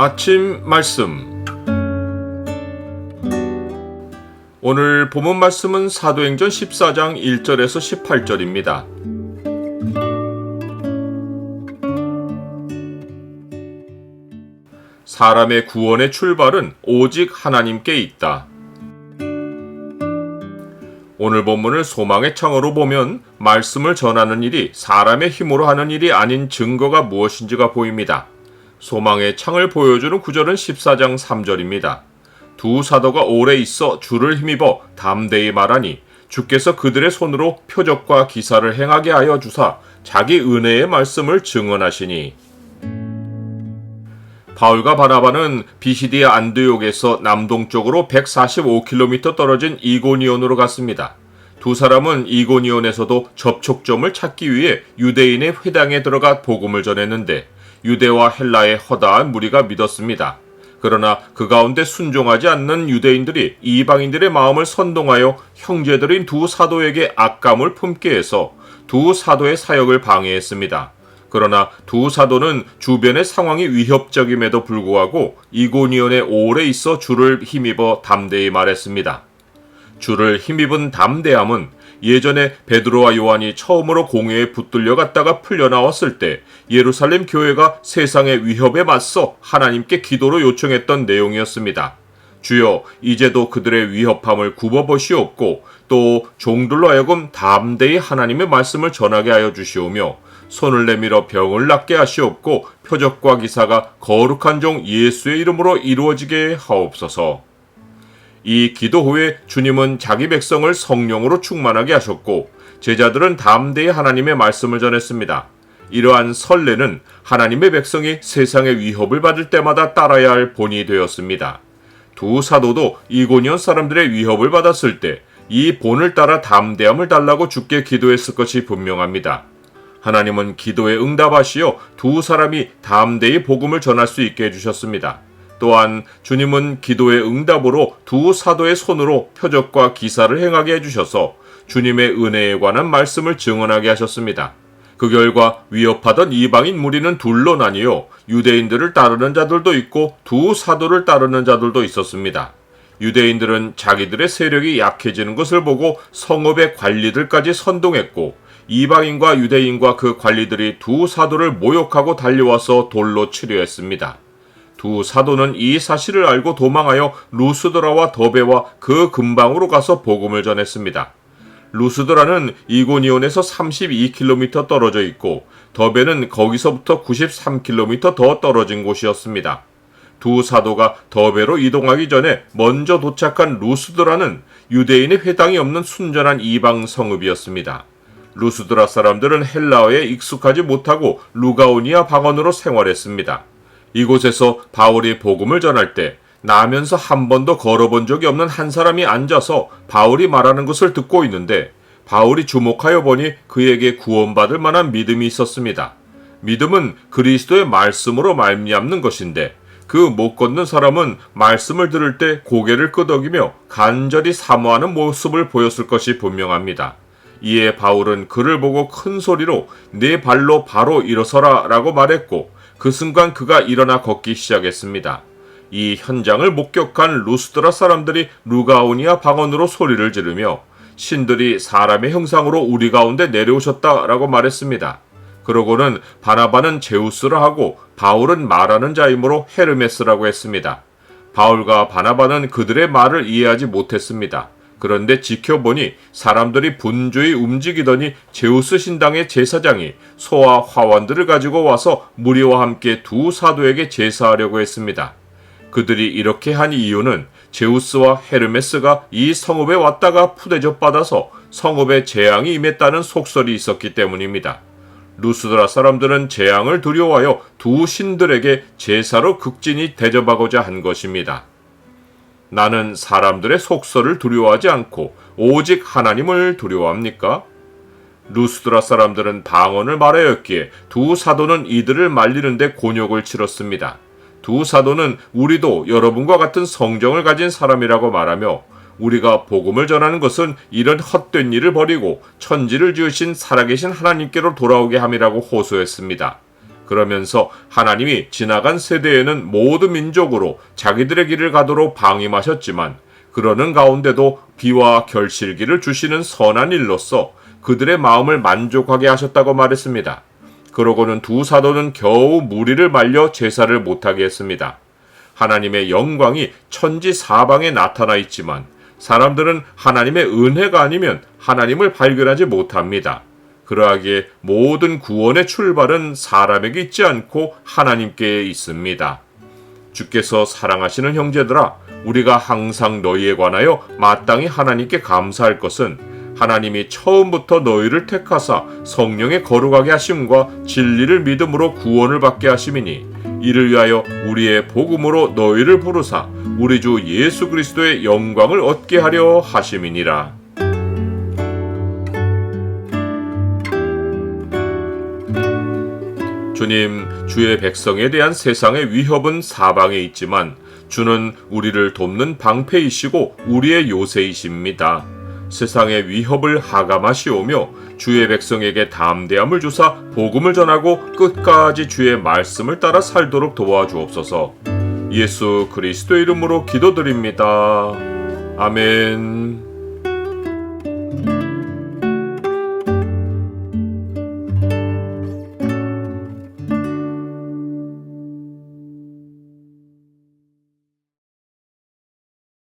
아침 말씀. 오늘 본문 말씀은 사도행전 14장 1절에서 18절입니다. 사람의 구원의 출발은 오직 하나님께 있다. 오늘 본문을 소망의 창으로 보면 말씀을 전하는 일이 사람의 힘으로 하는 일이 아닌 증거가 무엇인지가 보입니다. 소망의 창을 보여주는 구절은 14장 3절입니다. 두 사도가 오래 있어 주를 힘입어 담대히 말하니 주께서 그들의 손으로 표적과 기사를 행하게 하여 주사 자기 은혜의 말씀을 증언하시니. 바울과 바나바는 비시디아 안드옥에서 남동쪽으로 145km 떨어진 이고니온으로 갔습니다. 두 사람은 이고니온에서도 접촉점을 찾기 위해 유대인의 회당에 들어가 복음을 전했는데 유대와 헬라의 허다한 무리가 믿었습니다. 그러나 그 가운데 순종하지 않는 유대인들이 이방인들의 마음을 선동하여 형제들인 두 사도에게 악감을 품게 해서 두 사도의 사역을 방해했습니다. 그러나 두 사도는 주변의 상황이 위협적임에도 불구하고 이고니온에 오래 있어 주를 힘입어 담대히 말했습니다. 주를 힘입은 담대함은 예전에 베드로와 요한이 처음으로 공회에 붙들려 갔다가 풀려나왔을 때 예루살렘 교회가 세상의 위협에 맞서 하나님께 기도로 요청했던 내용이었습니다. 주여, 이제도 그들의 위협함을 굽어보시옵고 또 종들로 하여금 담대히 하나님의 말씀을 전하게 하여 주시오며 손을 내밀어 병을 낫게 하시옵고 표적과 기사가 거룩한 종 예수의 이름으로 이루어지게 하옵소서. 이 기도 후에 주님은 자기 백성을 성령으로 충만하게 하셨고 제자들은 담대히 하나님의 말씀을 전했습니다. 이러한 선례는 하나님의 백성이 세상의 위협을 받을 때마다 따라야 할 본이 되었습니다. 두 사도도 이고니온 사람들의 위협을 받았을 때 이 본을 따라 담대함을 달라고 주께 기도했을 것이 분명합니다. 하나님은 기도에 응답하시어 두 사람이 담대히 복음을 전할 수 있게 해주셨습니다. 또한 주님은 기도의 응답으로 두 사도의 손으로 표적과 기사를 행하게 해주셔서 주님의 은혜에 관한 말씀을 증언하게 하셨습니다. 그 결과 위협하던 이방인 무리는 둘로 나뉘어 유대인들을 따르는 자들도 있고 두 사도를 따르는 자들도 있었습니다. 유대인들은 자기들의 세력이 약해지는 것을 보고 성읍의 관리들까지 선동했고 이방인과 유대인과 그 관리들이 두 사도를 모욕하고 달려와서 돌로 치려 했습니다. 두 사도는 이 사실을 알고 도망하여 루스드라와 더베와 그 근방으로 가서 복음을 전했습니다. 루스드라는 이고니온에서 32km 떨어져 있고 더베는 거기서부터 93km 더 떨어진 곳이었습니다. 두 사도가 더베로 이동하기 전에 먼저 도착한 루스드라는 유대인의 회당이 없는 순전한 이방 성읍이었습니다. 루스드라 사람들은 헬라어에 익숙하지 못하고 루가오니아 방언으로 생활했습니다. 이곳에서 바울이 복음을 전할 때 나면서 한 번도 걸어본 적이 없는 한 사람이 앉아서 바울이 말하는 것을 듣고 있는데 바울이 주목하여 보니 그에게 구원받을 만한 믿음이 있었습니다. 믿음은 그리스도의 말씀으로 말미암는 것인데 그 못 걷는 사람은 말씀을 들을 때 고개를 끄덕이며 간절히 사모하는 모습을 보였을 것이 분명합니다. 이에 바울은 그를 보고 큰 소리로 네 발로 바로 일어서라 라고 말했고 그 순간 그가 일어나 걷기 시작했습니다. 이 현장을 목격한 루스드라 사람들이 루가오니아 방언으로 소리를 지르며 신들이 사람의 형상으로 우리 가운데 내려오셨다라고 말했습니다. 그러고는 바나바는 제우스라 하고 바울은 말하는 자이므로 헤르메스라고 했습니다. 바울과 바나바는 그들의 말을 이해하지 못했습니다. 그런데 지켜보니 사람들이 분주히 움직이더니 제우스 신당의 제사장이 소와 화환들을 가지고 와서 무리와 함께 두 사도에게 제사하려고 했습니다. 그들이 이렇게 한 이유는 제우스와 헤르메스가 이 성읍에 왔다가 푸대접 받아서 성읍에 재앙이 임했다는 속설이 있었기 때문입니다. 루스드라 사람들은 재앙을 두려워하여 두 신들에게 제사로 극진히 대접하고자 한 것입니다. 나는 사람들의 속설을 두려워하지 않고 오직 하나님을 두려워합니까? 루스드라 사람들은 방언을 말하였기에 두 사도는 이들을 말리는데 곤욕을 치렀습니다. 두 사도는 우리도 여러분과 같은 성정을 가진 사람이라고 말하며 우리가 복음을 전하는 것은 이런 헛된 일을 버리고 천지를 지으신 살아계신 하나님께로 돌아오게 함이라고 호소했습니다. 그러면서 하나님이 지나간 세대에는 모든 민족으로 자기들의 길을 가도록 방임하셨지만 그러는 가운데도 비와 결실기를 주시는 선한 일로서 그들의 마음을 만족하게 하셨다고 말했습니다. 그러고는 두 사도는 겨우 무리를 말려 제사를 못하게 했습니다. 하나님의 영광이 천지 사방에 나타나 있지만 사람들은 하나님의 은혜가 아니면 하나님을 발견하지 못합니다. 그러하기에 모든 구원의 출발은 사람에게 있지 않고 하나님께 있습니다. 주께서 사랑하시는 형제들아, 우리가 항상 너희에 관하여 마땅히 하나님께 감사할 것은 하나님이 처음부터 너희를 택하사 성령의 거룩하게 하심과 진리를 믿음으로 구원을 받게 하심이니 이를 위하여 우리의 복음으로 너희를 부르사 우리 주 예수 그리스도의 영광을 얻게 하려 하심이니라. 주님, 주의 백성에 대한 세상의 위협은 사방에 있지만 주는 우리를 돕는 방패이시고 우리의 요새이십니다. 세상의 위협을 하감하시오며 주의 백성에게 담대함을 주사 복음을 전하고 끝까지 주의 말씀을 따라 살도록 도와주옵소서. 예수 그리스도의 이름으로 기도드립니다. 아멘.